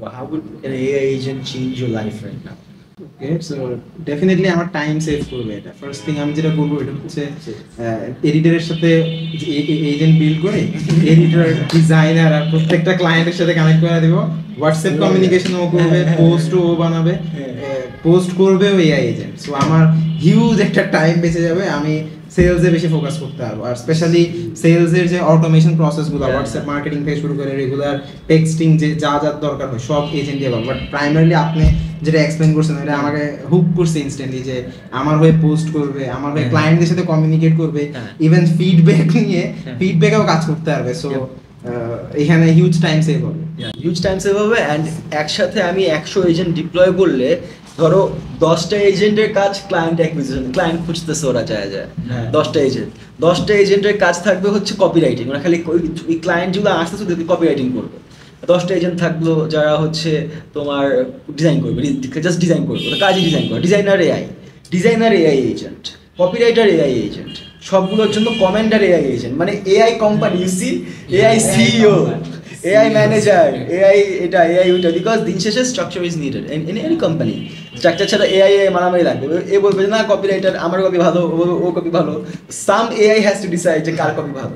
How would an AI agent change your life right now? Okay so definitely আমার time save করবে এটা। First thing আমি যেটা করবো এটা হচ্ছে এডিটরের সাথে এজেন্ট বিল্ড করে এডিটর ডিজাইনার আর প্রত্যেকটা ক্লায়েন্টের সাথে কানেক্ট করে দেবো। হোয়াটসঅ্যাপ কমিউনিকেশনও করবে, পোস্টও বানাবে, পোস্ট করবে ওই এআই এজেন্ট। সো আমার হিউজ একটা টাইম বেঁচে যাবে, আমি সেলসে বেশি ফোকাস করতে পারবো। আর স্পেশালি সেলসের যে অটোমেশন প্রসেসগুলো, হোয়াটসঅ্যাপ মার্কেটিং থেকে শুরু করে রেগুলার টেক্সটিং যে যা যা দরকার হয় সব এজেন্ট দিয়ে পাবো। বাট প্রাইমারিলি আপনি যেটা এক্সপ্লেন করছেন এটা আমাকে হুক করছে ইনস্ট্যান্টলি, যে আমার হয়ে পোস্ট করবে, আমার হয়ে ক্লায়েন্টদের সাথে কমিউনিকেট করবে, ইভেন ফিডব্যাক নিয়ে ফিডব্যাকেও কাজ করতে পারবে। সো এখানে হিউজ টাইম সেভ হবে। হিউজ টাইম সেভ হবে। অ্যান্ড একসাথে আমি 100 এজেন্ট ডিপ্লয় করলে ধরো 10টা এজেন্টের কাজ ক্লায়েন্ট অ্যাকুইজিশন, ক্লায়েন্ট খুঁজতেছে ওরা যায় 10টা এজেন্টের কাজ থাকবে হচ্ছে কপি রাইটিং, ওরা খালি ওই ক্লায়েন্ট যেগুলো আসতেছে ওদেরকে কপি রাইটিং করবে। 10টা এজেন্ট থাকলো যারা হচ্ছে তোমার ডিজাইন করবে, জাস্ট ডিজাইন করবে, ওদের কাজই ডিজাইন করে। Designer AI agent, copywriter AI agent, সবগুলোর জন্য কমেন্ডার এআই এজেন্ট, মানে AI company, you see, AI CEO, AI manager, AI এটা, এআই ওইটা। বিকজ দিন শেষে structure is needed in any company. Structure ছাড়া এআই মারামারি লাগবে। এ বলবে না কপিরাইটার আমার কপি ভালো, ও কপি ভালো, সাম এআই হ্যাজ টু ডিসাইড যে কার কপি ভালো।